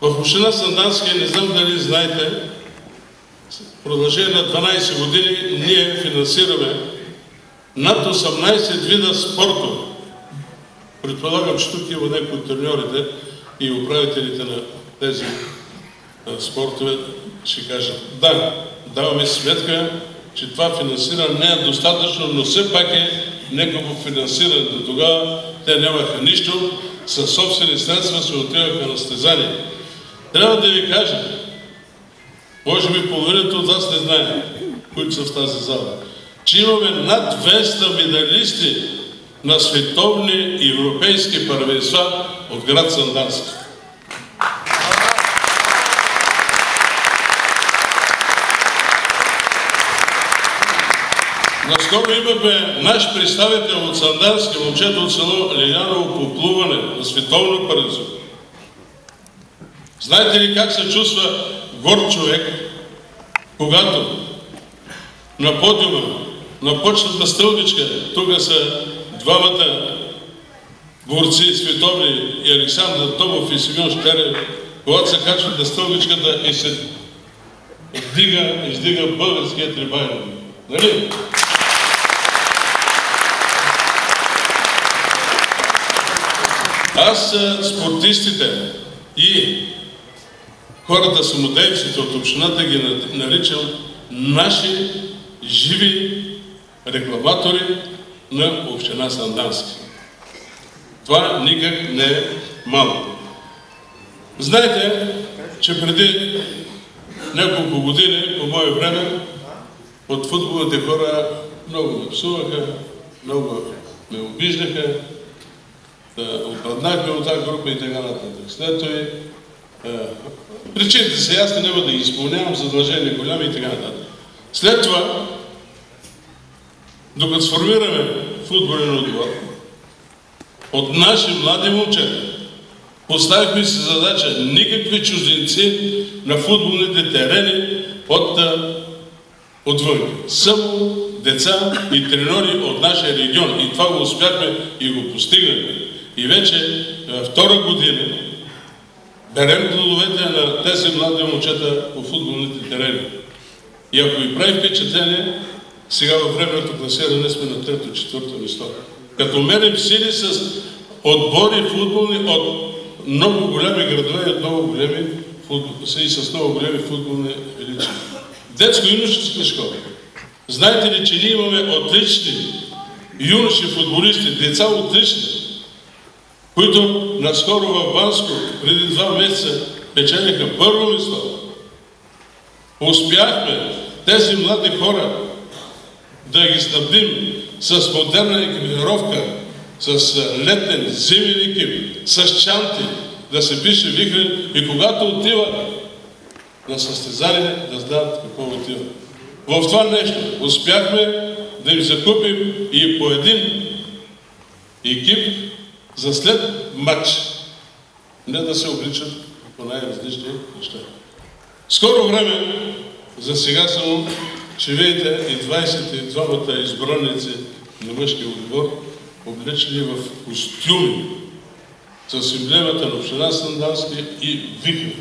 В община Сандански, не знам дали знаете, в продължение на 12 години ние финансираме над 18 вида спортове. Предполагам, че тук има някои от треньорите и управителите на тези спортове ще кажат: да, даваме сметка, че това финансиране не е достатъчно, но все пак е негово финансиране. До тогава те нямаха нищо, със собствени средства се отиваха на състезания. Трябва да ви кажа, може би половината от вас не знаят, които са в тази зала, че имаме над 200 медалисти на световни и европейски първенства от град Сандански. Наскоро имахме наш представител от Сандански, момчето от село Лиляново, по плуване на световно първенство. Знаете ли как се чувства горд човек, когато на подиума, на почетната стълбичка, тук са двамата борци световни, и Александър Томов и Симеон Шкарев, когато се качват на стълбичката и се издига българският трибайн. Нали? Аз спортистите и хората самодейците от общината ги наричам наши живи рекламатори на община Сандански. Това никак не е малко. Знаете, че преди няколко години, по мое време, от футболните хора много ме псуваха, много ме обиждаха, отпаднахме от тази група и така нататък. След това причините са ясни, няма да ги изпълнявам, задължения голями и така нататък. След това, докато сформираме футболен отбор, от наши млади момчета поставихме си задача никакви чужденци на футболните терени отвън. Само деца и треньори от нашия регион. И това го успяхме и го постигнахме. И вече втора година берем плодовете на тези млади момчета по футболните терени. И ако ви прави впечатление, сега във времето класиране сме на 3-4 место. Като мерим сили с отбори футболни от много големи градове и много големи и с много големи футболни величини. Детско-юношеска школа. Знаете ли, че ние имаме отлични юноши футболисти, деца отлични, които наскоро в Банско преди 2 месеца печелиха първо место. Успяхме тези млади хора да ги снабдим с модерна екипировка, с летен, зимен екип, с чанти, да се пише вихрен и когато отиват на състезание, да знаят какво отива. В това нещо успяхме да им закупим и по един екип за след матч. Не да се обличат по най-различни неща. Скоро време, за сега само, ще видите и 22-мата избранници на мъжкия отбор, облечени в костюми с емблемата на община Сандански и вихри.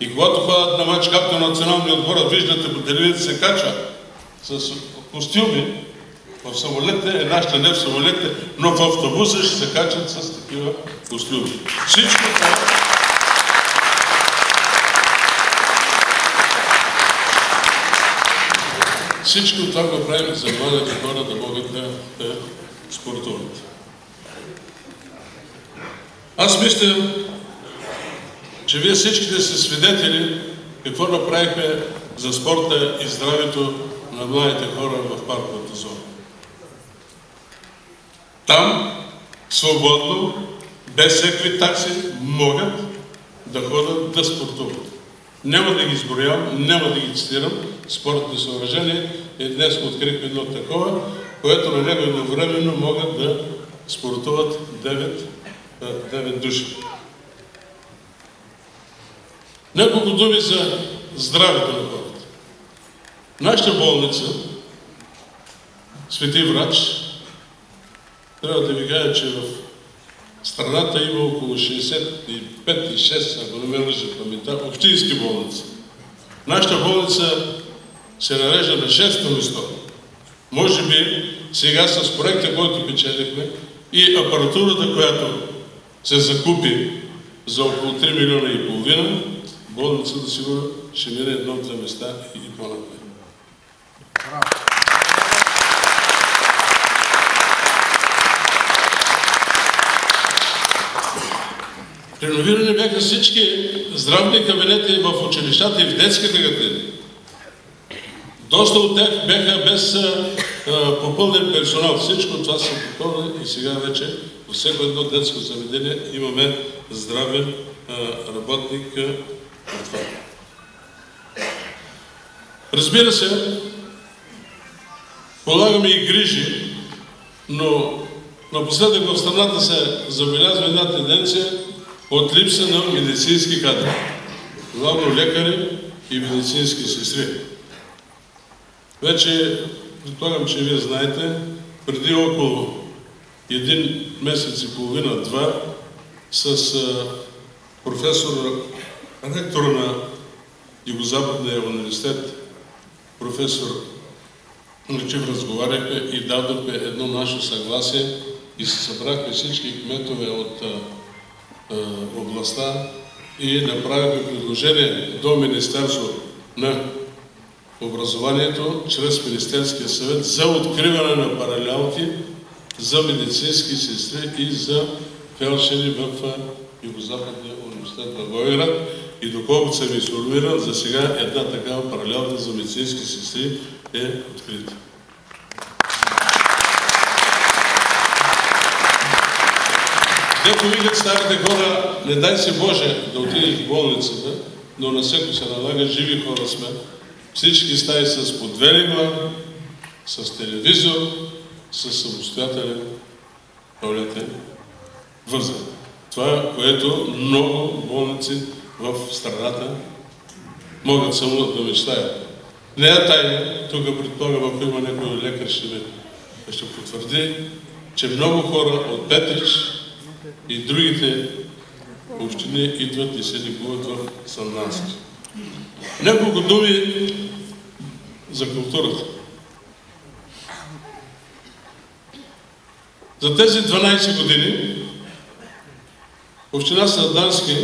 И когато ходят на матч, както националния отбор, виждате по телевизията се качва с костюми в самолетите, нашите не в самолетите, но в автобуса ще се качат с такива костюми. Всичко това го правим за младите хора да могат да спортуват. Аз мисля, че вие всичките сте свидетели какво направихме за спорта и здравето на младите хора в парковата зона. Там свободно, без всякакви такси, могат да ходят да спортуват. Няма да ги изброявам, няма да ги цитирам спортни съоръжения. И днес открихме едно такова, което на него едновременно могат да спортуват 9 души. Няколко думи за здравето на хората. Нашата болница, Свети Врач, трябва да ви кажа, че в страната има около 65-6, ако не ме лъжа паметта, общински болници. Нашата болница се нарежда на 6-то место. Може би сега с проекта, който печелихме и апаратурата, която се закупи за около 3,5 милиона, болницата сигурно ще мине едно-две места и по-напред. Реновирани бяха всички здравни кабинети в училищата и в детските градини. Доста от тях бяха без попълнен персонал. Всичко това се попълни и сега вече във всяко едно детско заведение имаме здравен работник в това. Разбира се, полагаме и грижи, но напоследък в страната се забелязва една тенденция от липса на медицински кадри, главно лекари и медицински сестри. Вече, предполагам, че вие знаете, преди около 1 месец и половина-2 с професора, ректора на Югозападния университет, професор Личев, разговаряхме и дадохме едно наше съгласие и се събрахме всички кметове от областта и направихме предложение до Министерство на образованието чрез Министерския съвет за откриване на паралелки за медицински сестри и за фелдшери в Югозападния университет в Благоевград. И доколкото съм информиран, за сега една такава паралелка за медицински сестри е открита. Дето видят старите хора, не дай се Боже да отидеш в болницата, но на всеко се налага, живи хора сме. Всички стаи с по 2 легла, с телевизор, с самостоятелен туалетен възел. Това, което много болници в страната могат само да мечтаят. Не е тайна, тук предполагам, ако има някой лекар, ще потвърди, че много хора от Петрич и другите общини идват и се лекуват в Сандански. Няколко думи за културата. За тези 12 години община Сандански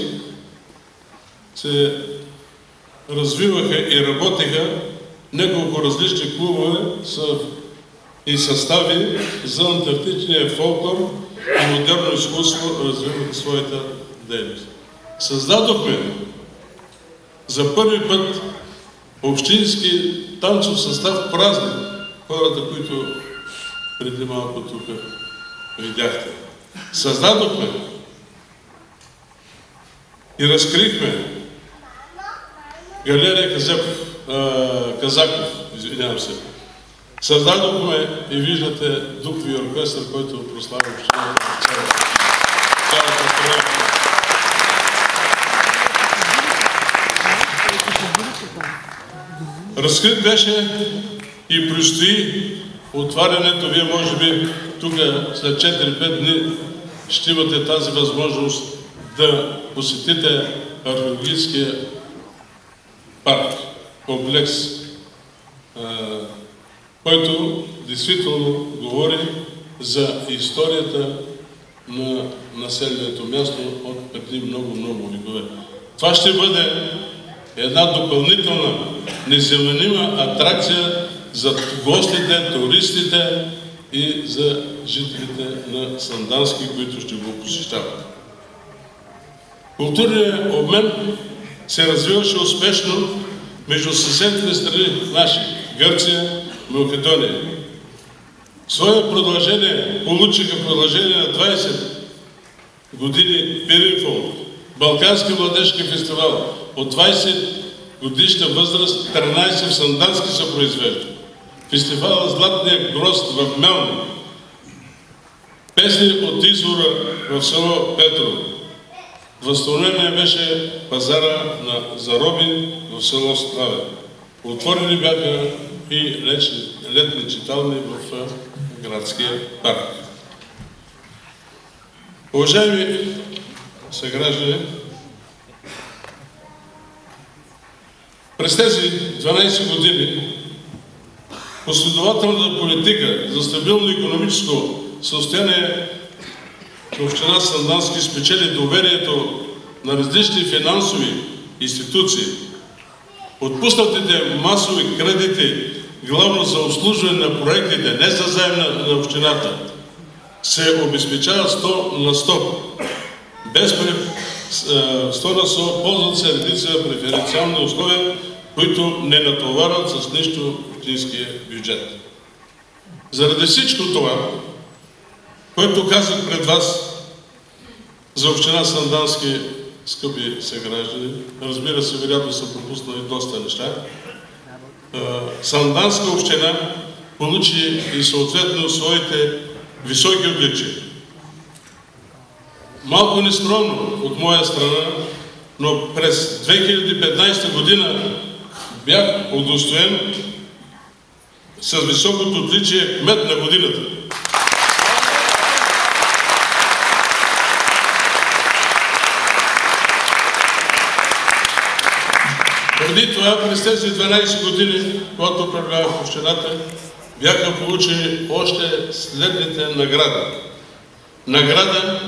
се развиваха и работеха няколко различни клубове и състави за антарктичния фолклор и модерно изкуство развиваха своята дейност. Създадохме за първи път общински танцов състав празник. Хората, които преди малко тук видяхте. Създадохме и разкрихме галерия Казаков, извинявам се. Създадохме и виждате духови оркестър, който прославя община цялата страна. Разкрит беше и предстои отварянето. Вие може би тук след 4-5 дни ще имате тази възможност да посетите археологическия парк, комплекс, който действително говори за историята на населеното място от преди много векове. Това ще бъде една допълнителна, незаменима атракция за гостите, туристите и за жителите на Сандански, които ще го посещават. Културният обмен се развиваше успешно между съседните страни наши, Гърция, Македония. Своя продължение получиха продължение на 20 години Пиринфон, Балкански младежки фестивал. От 20 годишна възраст 13 в Сандански се произвежда. Фестивала Златния грозд в Мелник. Песни от извора в село Петрово. Възстановление беше пазара на зароби в село Страве. Отворени бяха и летни читални в градския парк. Уважаеми съграждани, през тези 12 години последователната политика за стабилно икономическо състояние в община Сандански спечели доверието на различни финансови институции. Отпуснатите масови кредити, главно за обслужване на проектите, не за заем на общината, се обезпечават 100 на 100. Без 100 на 100 ползват се редица преференциални условия, които не натоварват с нищо общинския бюджет. Заради всичко това, което казах пред вас за община Сандански, скъпи съграждани, разбира се, вероятно са пропуснали доста неща, Санданска община получи и съответно своите високи отличия. Малко нескромно от моя страна, но през 2015 година бях удостоен с високото отличие кмет на годината. Преди това, през тези 12 години, когато управлявах общината, бяха получени още следните награди. Награда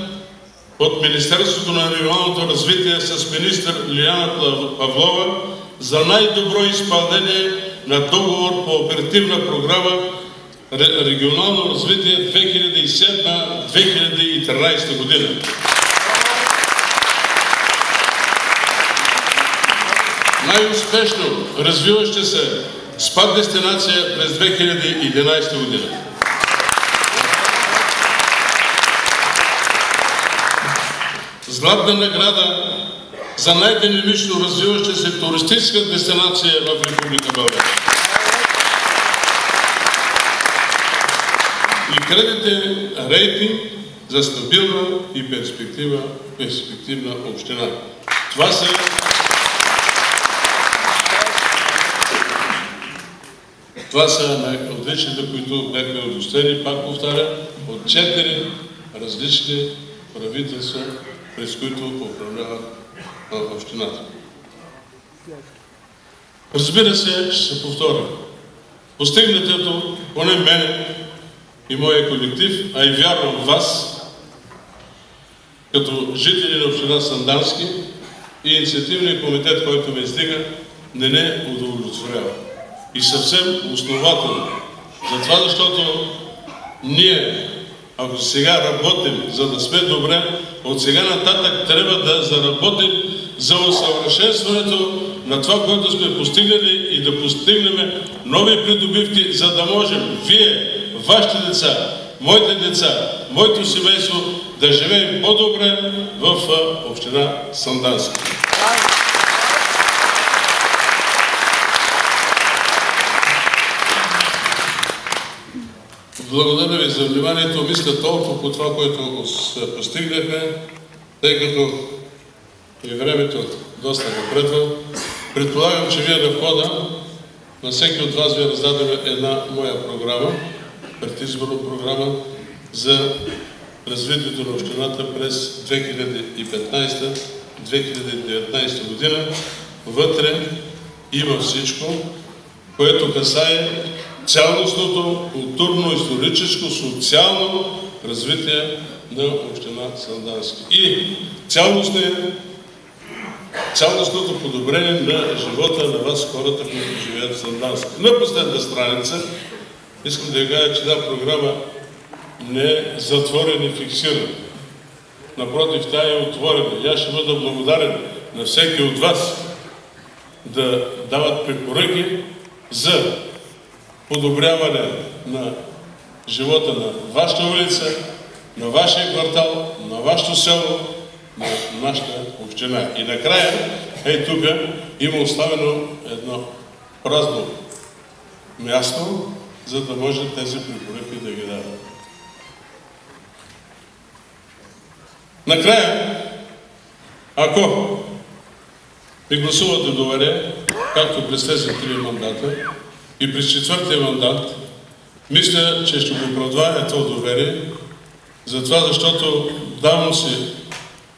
от Министерството на регионалното развитие с министър Лиляна Павлова за най-добро изпълнение на договор по оперативна програма Регионално развитие 2007-2013 година. Най-успешно развиваща се СПА дестинация през 2011 година. Златна награда за най-динамично развиваща се туристическа дестинация в Република България. И кредитен рейтинг за стабилна и перспективна община. Това са отличията, които бяхме удостоени, пак повтарям, от 4 различни правителства, през които управлява общината. Разбира се, ще се повторя. Постигнатото, поне мен и моя колектив, а и вярвам вас, като жители на община Сандански и инициативния комитет, който ме издига, не удовлетворява. И съвсем основателно. Затова, защото ние, ако сега работим, за да сме добре, от сега нататък трябва да заработим за усъвършенстването на това, което сме постигнали и да постигнем нови придобивки, за да можем вие, вашите деца, моите деца, моето семейство да живеем по-добре в община Сандански. Благодаря ви за вниманието. Мисля толкова по това, което постигнахме, тъй като и времето доста напредва. Предполагам, че вие на входа на всеки от вас ви раздадем една моя програма, предизборна програма за развитието на общината през 2015-2019 година. Вътре има всичко, което касае цялостното културно-историческо, социално развитие на община Сандански и цялостното подобрение на живота на вас, хората, които живеят в Сандански. На последната страница искам да ви кажа, че тази програма не е затворена и фиксирана. Напротив, тя е отворена. И аз ще бъда благодарен на всеки от вас да дават препоръки за подобряване на живота на вашата улица, на вашия квартал, на вашето село, на нашата община. И накрая, тук има оставено едно празно място, за да може тези препоръки да ги дадат. Накрая, ако ми гласувате доверие, както през тези 3 мандата, и през 4-тия мандат, мисля, че ще го оправдая това доверие, затова защото давам си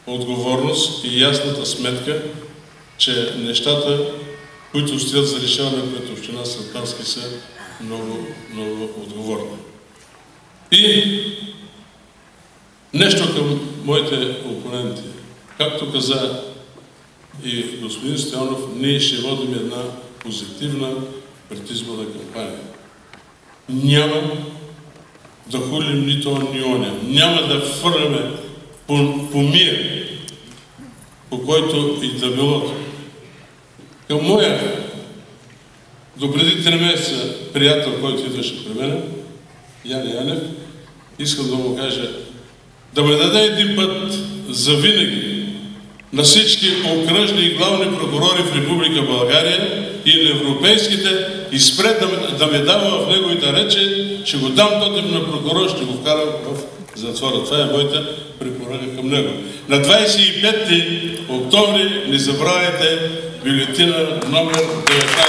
отговорност и ясната сметка, че нещата, които стоят за решаване пред община Сандански, са много, много отговорни. И нещо към моите опоненти. Както каза и господин Стоянов, ние ще водим една позитивна предизборна кампания. Няма да хулим нито ни оня. Няма да хвърляме по мир, по който и да било. Към моя допреди 3 месеца приятел, който идваше при мен, Яне Янев, искам да му кажа да ме даде един път завинаги на всички окръжни и главни прокурори в Република България и на европейските и спре да ме дава в неговите речи, ще го дам този на прокурор, ще го вкарам в затвора. Това е моята препоръка към него. На 25 октомври не забравяйте бюлетина номер 19.